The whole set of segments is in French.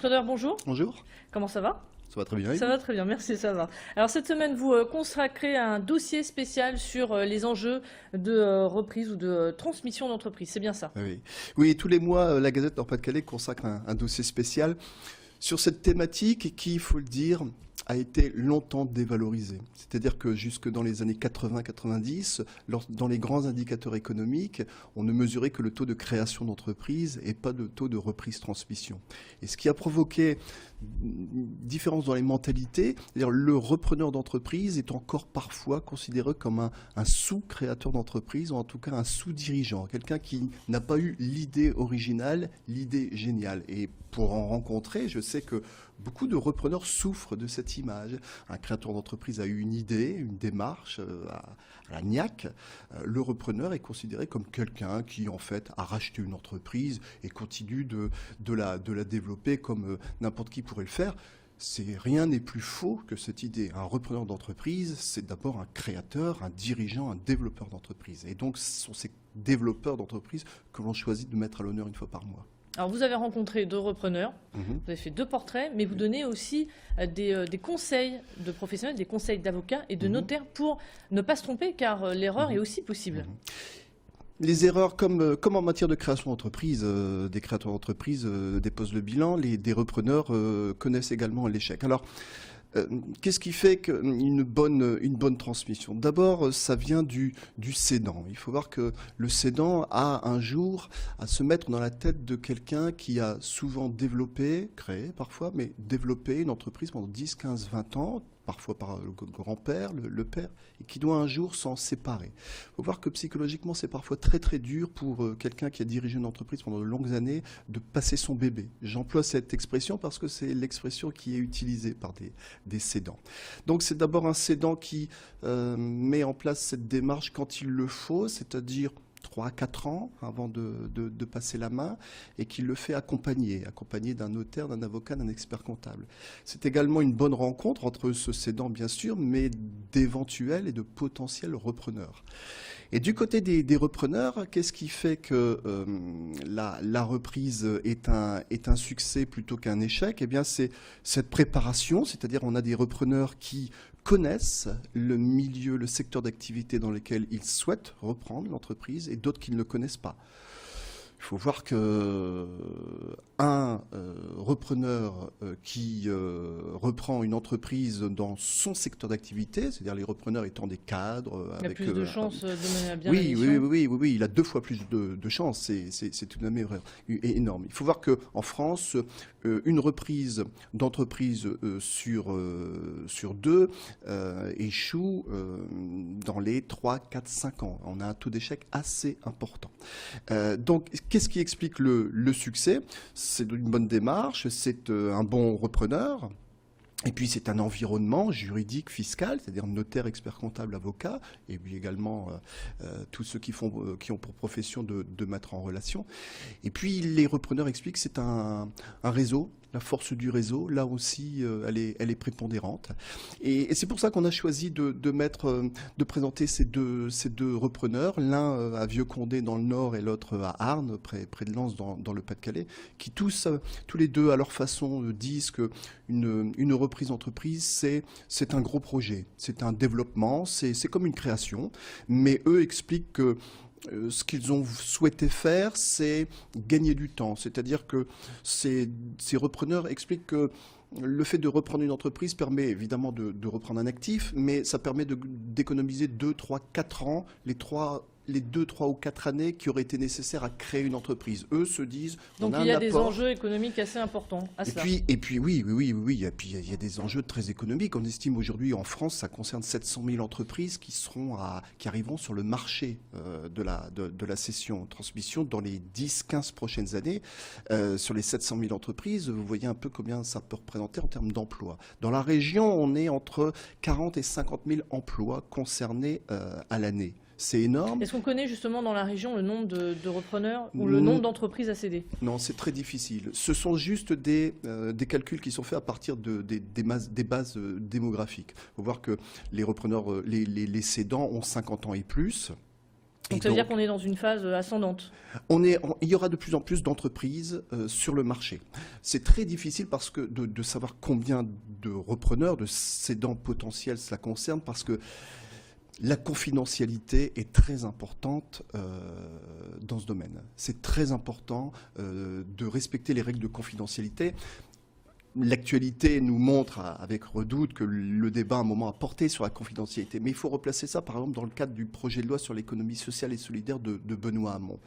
Schroeder, bonjour. Bonjour, Comment ça va? ça va très bien. Ça va très bien, merci, ça va. Alors cette semaine, vous consacrez un dossier spécial sur les enjeux de reprise ou de transmission d'entreprise, c'est bien ça? Oui. Oui, tous les mois, la Gazette Nord-Pas-de-Calais consacre un dossier spécial sur cette thématique qui, il faut le dire, a été longtemps dévalorisée. C'est-à-dire que jusque dans les années 80-90, dans les grands indicateurs économiques, on ne mesurait que le taux de création d'entreprises et pas de taux de reprise-transmission. Et ce qui a provoqué une différence dans les mentalités, c'est-à-dire le repreneur d'entreprise est encore parfois considéré comme un sous-créateur d'entreprise, ou en tout cas un sous-dirigeant, quelqu'un qui n'a pas eu l'idée originale, l'idée géniale. Et pour en rencontrer, je sais que beaucoup de repreneurs souffrent de cette image. Un créateur d'entreprise a eu une idée, une démarche à la niaque. Le repreneur est considéré comme quelqu'un qui, en fait, a racheté une entreprise et continue de la développer comme n'importe qui pourrait le faire. Rien n'est plus faux que cette idée. Un repreneur d'entreprise, c'est d'abord un créateur, un dirigeant, un développeur d'entreprise. Et donc, ce sont ces développeurs d'entreprise que l'on choisit de mettre à l'honneur une fois par mois. Alors vous avez rencontré deux repreneurs, vous avez fait deux portraits, mais vous donnez aussi des conseils de professionnels, des conseils d'avocats et de notaires pour ne pas se tromper, car l'erreur est aussi possible. Les erreurs, comme en matière de création d'entreprise, des créateurs d'entreprise déposent le bilan, des repreneurs connaissent également l'échec. Alors, qu'est-ce qui fait une bonne transmission? D'abord, ça vient du cédant. Il faut voir que le cédant a un jour à se mettre dans la tête de quelqu'un qui a souvent développé, créé parfois, mais développé une entreprise pendant 10, 15, 20 ans, parfois par le grand-père, le père, et qui doit un jour s'en séparer. Il faut voir que psychologiquement, c'est parfois très très dur pour quelqu'un qui a dirigé une entreprise pendant de longues années de passer son bébé. J'emploie cette expression parce que c'est l'expression qui est utilisée par des cédants. Donc c'est d'abord un cédant qui met en place cette démarche quand il le faut, c'est-à-dire 3 à 4 ans avant de passer la main, et qui le fait accompagné d'un notaire, d'un avocat, d'un expert comptable. C'est également une bonne rencontre entre ce cédant, bien sûr, mais d'éventuels et de potentiels repreneurs. Et du côté des repreneurs, qu'est-ce qui fait que la reprise est un succès plutôt qu'un échec? Eh bien, c'est cette préparation, c'est-à-dire on a des repreneurs qui connaissent le milieu, le secteur d'activité dans lequel ils souhaitent reprendre l'entreprise, et d'autres qui ne le connaissent pas. Il faut voir qu'un repreneur qui reprend une entreprise dans son secteur d'activité, c'est-à-dire les repreneurs étant des cadres... Il a plus de chances de mener à bien la mission. Oui, il a 2 fois plus de chances, c'est tout de même énorme. Il faut voir qu'en France, une reprise d'entreprise sur 2 échoue dans les 3, 4, 5 ans. On a un taux d'échec assez important. Donc, qu'est-ce qui explique le succès? C'est une bonne démarche, c'est un bon repreneur. Et puis c'est un environnement juridique, fiscal, c'est-à-dire notaire, expert comptable, avocat, et puis également tous ceux qui ont pour profession de mettre en relation. Et puis les repreneurs expliquent que c'est un réseau. La force du réseau, là aussi, elle est prépondérante. Et c'est pour ça qu'on a choisi de présenter ces deux repreneurs, l'un à Vieux-Condé dans le Nord et l'autre à Arnes, près de Lens dans le Pas-de-Calais, qui tous les deux, à leur façon, disent qu'une reprise d'entreprise, c'est un gros projet, c'est un développement, c'est comme une création, mais eux expliquent que ce qu'ils ont souhaité faire, c'est gagner du temps. C'est-à-dire que ces repreneurs expliquent que le fait de reprendre une entreprise permet évidemment de reprendre un actif, mais ça permet d'économiser 2, 3, 4 ans, les 2, 3 ou 4 années qui auraient été nécessaires à créer une entreprise. Eux se disent... Donc il y a des enjeux économiques assez importants à cela. Et puis oui, et puis il y a des enjeux très économiques. On estime aujourd'hui en France, ça concerne 700 000 entreprises qui arriveront sur le marché de la cession-transmission dans les 10-15 prochaines années. Sur les 700 000 entreprises, vous voyez un peu combien ça peut représenter en termes d'emplois. Dans la région, on est entre 40 et 50 000 emplois concernés à l'année. C'est énorme. Est-ce qu'on connaît justement dans la région le nombre de repreneurs ou le nombre d'entreprises à céder? Non, c'est très difficile. Ce sont juste des calculs qui sont faits à partir des bases démographiques. Il faut voir que les repreneurs, les cédants ont 50 ans et plus. Donc ça veut dire qu'on est dans une phase ascendante. Il y aura de plus en plus d'entreprises sur le marché. C'est très difficile parce que de savoir combien de repreneurs, de cédants potentiels cela concerne, parce que la confidentialité est très importante dans ce domaine. C'est très important de respecter les règles de confidentialité. L'actualité nous montre avec Redoute que le débat à un moment a porté sur la confidentialité. Mais il faut replacer ça, par exemple, dans le cadre du projet de loi sur l'économie sociale et solidaire de Benoît Hamon.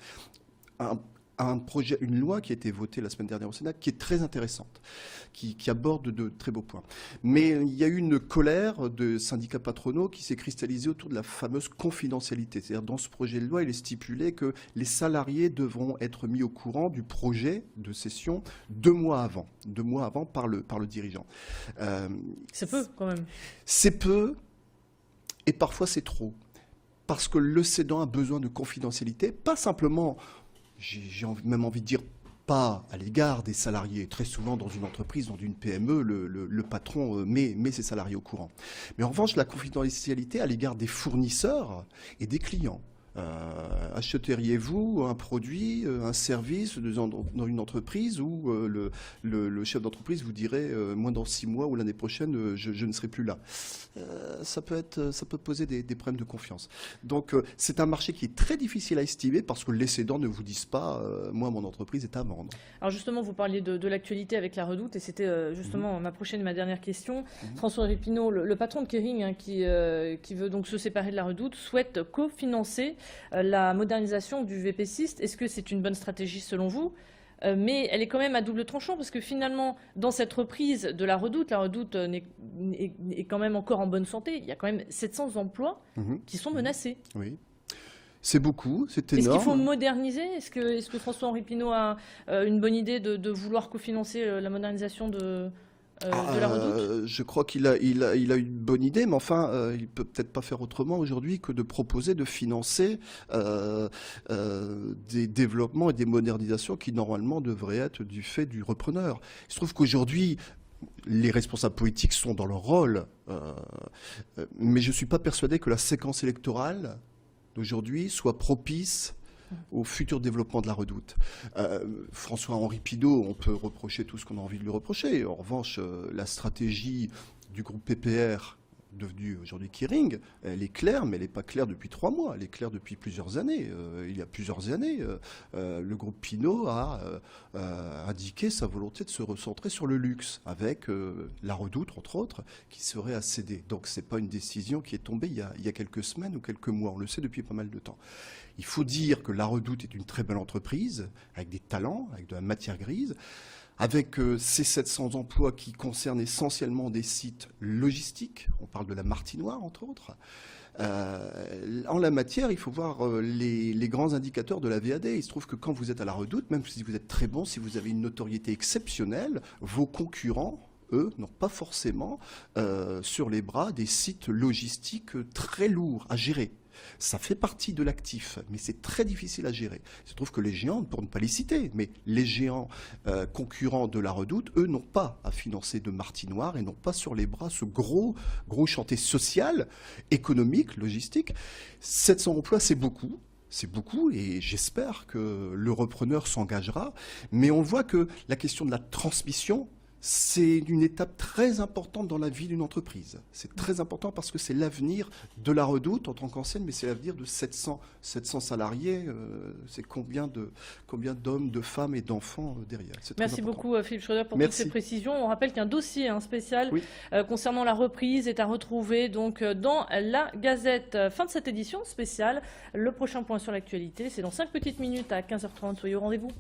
Une loi qui a été votée la semaine dernière au Sénat, qui est très intéressante, qui aborde de très beaux points. Mais il y a eu une colère de syndicats patronaux qui s'est cristallisée autour de la fameuse confidentialité. C'est-à-dire, dans ce projet de loi, il est stipulé que les salariés devront être mis au courant du projet de cession 2 mois avant par le dirigeant. C'est peu, quand même. C'est peu, et parfois c'est trop. Parce que le cédant a besoin de confidentialité, pas simplement... J'ai même envie de dire pas à l'égard des salariés. Très souvent, dans une entreprise, dans une PME, le patron met ses salariés au courant. Mais en revanche, la confidentialité à l'égard des fournisseurs et des clients. Achèteriez-vous un produit, un service dans une entreprise où le chef d'entreprise vous dirait moi dans 6 mois ou l'année prochaine je ne serai plus là. Ça peut poser des problèmes de confiance. Donc c'est un marché qui est très difficile à estimer parce que les cédants ne vous disent pas moi mon entreprise est à vendre. Alors justement vous parliez de l'actualité avec la Redoute et c'était justement ma dernière question. François Ripineau, le patron de Kering hein, qui veut donc se séparer de la Redoute souhaite cofinancer la modernisation du VP6. Est-ce que c'est une bonne stratégie selon vous? Mais elle est quand même à double tranchant parce que finalement, dans cette reprise de la Redoute est quand même encore en bonne santé. Il y a quand même 700 emplois qui sont menacés. Oui. C'est beaucoup, c'est énorme. Est-ce qu'il faut moderniser? Est-ce que François-Henri Pinault a une bonne idée de vouloir cofinancer la modernisation de la Redoute? Je crois qu'il a une bonne idée, mais enfin, il peut peut-être pas faire autrement aujourd'hui que de proposer de financer des développements et des modernisations qui normalement devraient être du fait du repreneur. Il se trouve qu'aujourd'hui, les responsables politiques sont dans leur rôle, mais je ne suis pas persuadé que la séquence électorale d'aujourd'hui soit propice au futur développement de la Redoute. François-Henri Pinault, on peut reprocher tout ce qu'on a envie de lui reprocher. En revanche, la stratégie du groupe PPR, devenu aujourd'hui Kering, elle est claire, mais elle n'est pas claire depuis 3 mois. Elle est claire depuis plusieurs années. Il y a plusieurs années, le groupe Pinault a indiqué sa volonté de se recentrer sur le luxe, avec la Redoute, entre autres, qui serait à céder. Donc ce n'est pas une décision qui est tombée il y a quelques semaines ou quelques mois. On le sait depuis pas mal de temps. Il faut dire que la Redoute est une très belle entreprise, avec des talents, avec de la matière grise, avec ces 700 emplois qui concernent essentiellement des sites logistiques. On parle de la Martinoire, entre autres. En la matière, il faut voir les grands indicateurs de la VAD. Il se trouve que quand vous êtes à la Redoute, même si vous êtes très bon, si vous avez une notoriété exceptionnelle, vos concurrents, eux, n'ont pas forcément sur les bras des sites logistiques très lourds à gérer. Ça fait partie de l'actif, mais c'est très difficile à gérer. Il se trouve que les géants, pour ne pas les citer, mais les géants concurrents de la Redoute, eux, n'ont pas à financer de Martinoire et n'ont pas sur les bras ce gros chantier social, économique, logistique. 700 emplois, c'est beaucoup. C'est beaucoup et j'espère que le repreneur s'engagera. Mais on voit que la question de la transmission, c'est une étape très importante dans la vie d'une entreprise. C'est très important parce que c'est l'avenir de la Redoute en tant qu'enseigne, mais c'est l'avenir de 700 salariés. C'est combien d'hommes, de femmes et d'enfants derrière. Merci beaucoup Philippe Schröder pour toutes ces précisions. On rappelle qu'un dossier spécial concernant la reprise est à retrouver donc dans la Gazette. Fin de cette édition spéciale. Le prochain point sur l'actualité, c'est dans 5 petites minutes à 15h30. Soyez au rendez-vous.